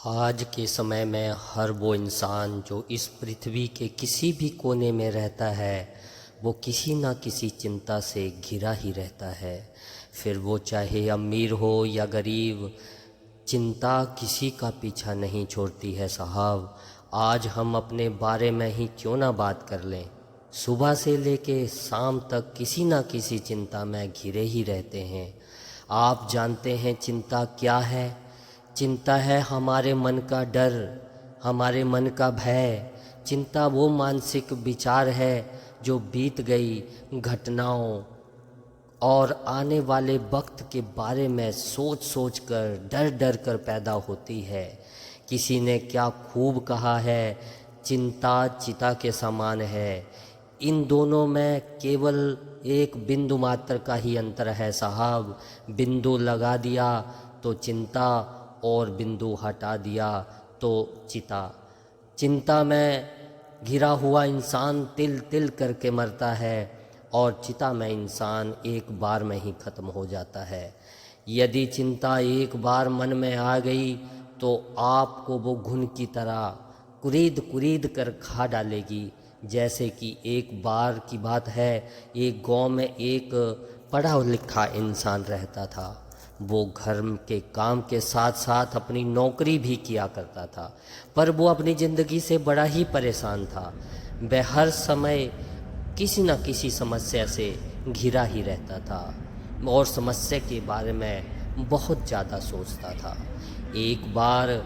आज के समय में हर वो इंसान जो इस पृथ्वी के किसी भी कोने में रहता है वो किसी न किसी चिंता से घिरा ही रहता है। फिर वो चाहे अमीर हो या गरीब, चिंता किसी का पीछा नहीं छोड़ती है साहब। आज हम अपने बारे में ही क्यों ना बात कर लें। सुबह से लेके शाम तक किसी न किसी चिंता में घिरे ही रहते हैं। आप जानते हैं चिंता क्या है? चिंता है हमारे मन का डर, हमारे मन का भय। चिंता वो मानसिक विचार है जो बीत गई घटनाओं और आने वाले वक्त के बारे में सोच सोच कर डर डर कर पैदा होती है। किसी ने क्या खूब कहा है, चिंता चिता के समान है। इन दोनों में केवल एक बिंदु मात्र का ही अंतर है साहब। बिंदु लगा दिया तो चिंता और बिंदु हटा दिया तो चिता। चिंता में घिरा हुआ इंसान तिल तिल करके मरता है और चिता में इंसान एक बार में ही ख़त्म हो जाता है। यदि चिंता एक बार मन में आ गई तो आपको वो घुन की तरह कुरीद कुरीद कर खा डालेगी। जैसे कि एक बार की बात है, एक गांव में एक पढ़ा लिखा इंसान रहता था। वो घर के काम के साथ साथ अपनी नौकरी भी किया करता था, पर वो अपनी ज़िंदगी से बड़ा ही परेशान था। वह हर समय किसी न किसी समस्या से घिरा ही रहता था और समस्या के बारे में बहुत ज़्यादा सोचता था। एक बार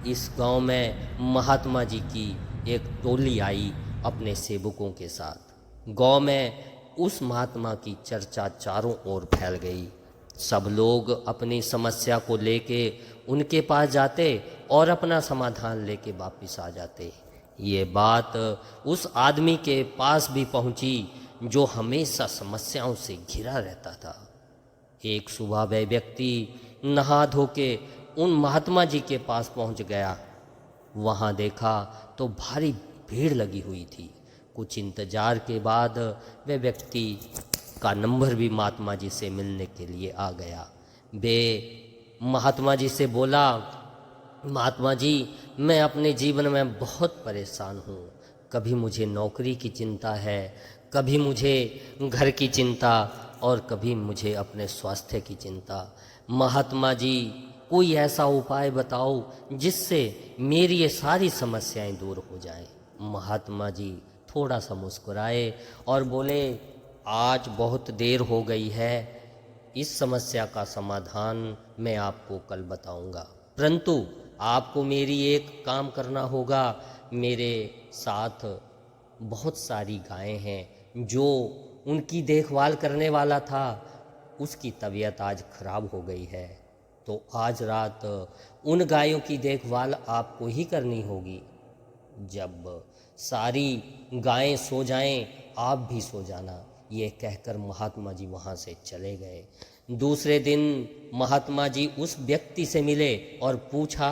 इस गांव में महात्मा जी की एक टोली आई अपने सेवकों के साथ। गांव में उस महात्मा की चर्चा चारों ओर फैल गई। सब लोग अपनी समस्या को लेके उनके पास जाते और अपना समाधान लेके वापस आ जाते। ये बात उस आदमी के पास भी पहुंची जो हमेशा समस्याओं से घिरा रहता था। एक सुबह वह व्यक्ति नहा धो के उन महात्मा जी के पास पहुंच गया। वहां देखा तो भारी भीड़ लगी हुई थी। कुछ इंतजार के बाद वह व्यक्ति का नंबर भी महात्मा जी से मिलने के लिए आ गया। वे महात्मा जी से बोला, महात्मा जी, मैं अपने जीवन में बहुत परेशान हूँ। कभी मुझे नौकरी की चिंता है, कभी मुझे घर की चिंता और कभी मुझे अपने स्वास्थ्य की चिंता। महात्मा जी, कोई ऐसा उपाय बताओ जिससे मेरी ये सारी समस्याएं दूर हो जाएं। महात्मा जी थोड़ा सा मुस्कुराए और बोले, आज बहुत देर हो गई है, इस समस्या का समाधान मैं आपको कल बताऊंगा, परंतु आपको मेरी एक काम करना होगा। मेरे साथ बहुत सारी गायें हैं, जो उनकी देखभाल करने वाला था उसकी तबीयत आज खराब हो गई है, तो आज रात उन गायों की देखभाल आपको ही करनी होगी। जब सारी गायें सो जाएं, आप भी सो जाना। ये कहकर महात्मा जी वहाँ से चले गए। दूसरे दिन महात्मा जी उस व्यक्ति से मिले और पूछा,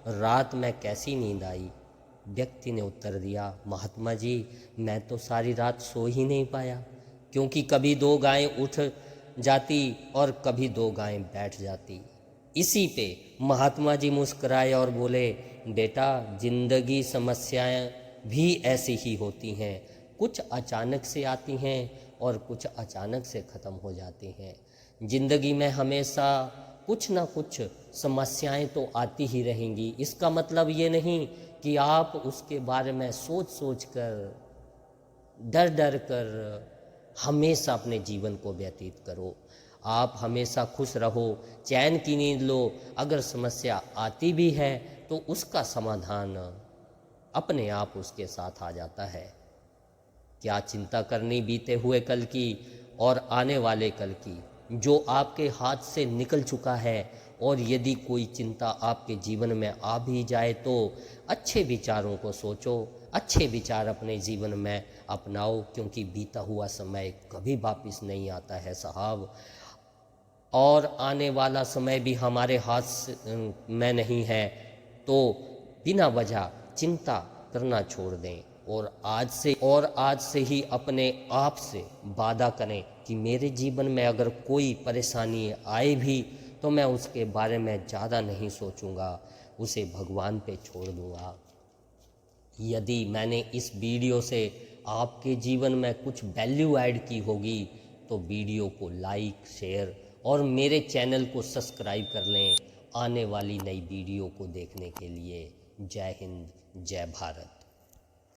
रात में कैसी नींद आई? व्यक्ति ने उत्तर दिया, महात्मा जी, मैं तो सारी रात सो ही नहीं पाया, क्योंकि कभी दो गायें उठ जाती और कभी दो गायें बैठ जाती। इसी पे महात्मा जी मुस्कुराए और बोले, बेटा, जिंदगी समस्याएं भी ऐसी ही होती हैं। कुछ अचानक से आती हैं और कुछ अचानक से ख़त्म हो जाती हैं। ज़िंदगी में हमेशा कुछ ना कुछ समस्याएं तो आती ही रहेंगी। इसका मतलब ये नहीं कि आप उसके बारे में सोच सोच कर, डर डर कर हमेशा अपने जीवन को व्यतीत करो। आप हमेशा खुश रहो, चैन की नींद लो। अगर समस्या आती भी है तो उसका समाधान अपने आप उसके साथ आ जाता है। क्या चिंता करनी बीते हुए कल की और आने वाले कल की, जो आपके हाथ से निकल चुका है। और यदि कोई चिंता आपके जीवन में आ भी जाए तो अच्छे विचारों को सोचो, अच्छे विचार अपने जीवन में अपनाओ, क्योंकि बीता हुआ समय कभी वापस नहीं आता है साहब। और आने वाला समय भी हमारे हाथ में नहीं है, तो बिना वजह चिंता करना छोड़ दें और आज से ही अपने आप से वादा करें कि मेरे जीवन में अगर कोई परेशानी आए भी तो मैं उसके बारे में ज़्यादा नहीं सोचूंगा, उसे भगवान पे छोड़ दूंगा। यदि मैंने इस वीडियो से आपके जीवन में कुछ वैल्यू ऐड की होगी तो वीडियो को लाइक, शेयर और मेरे चैनल को सब्सक्राइब कर लें आने वाली नई वीडियो को देखने के लिए। जय हिंद, जय भारत।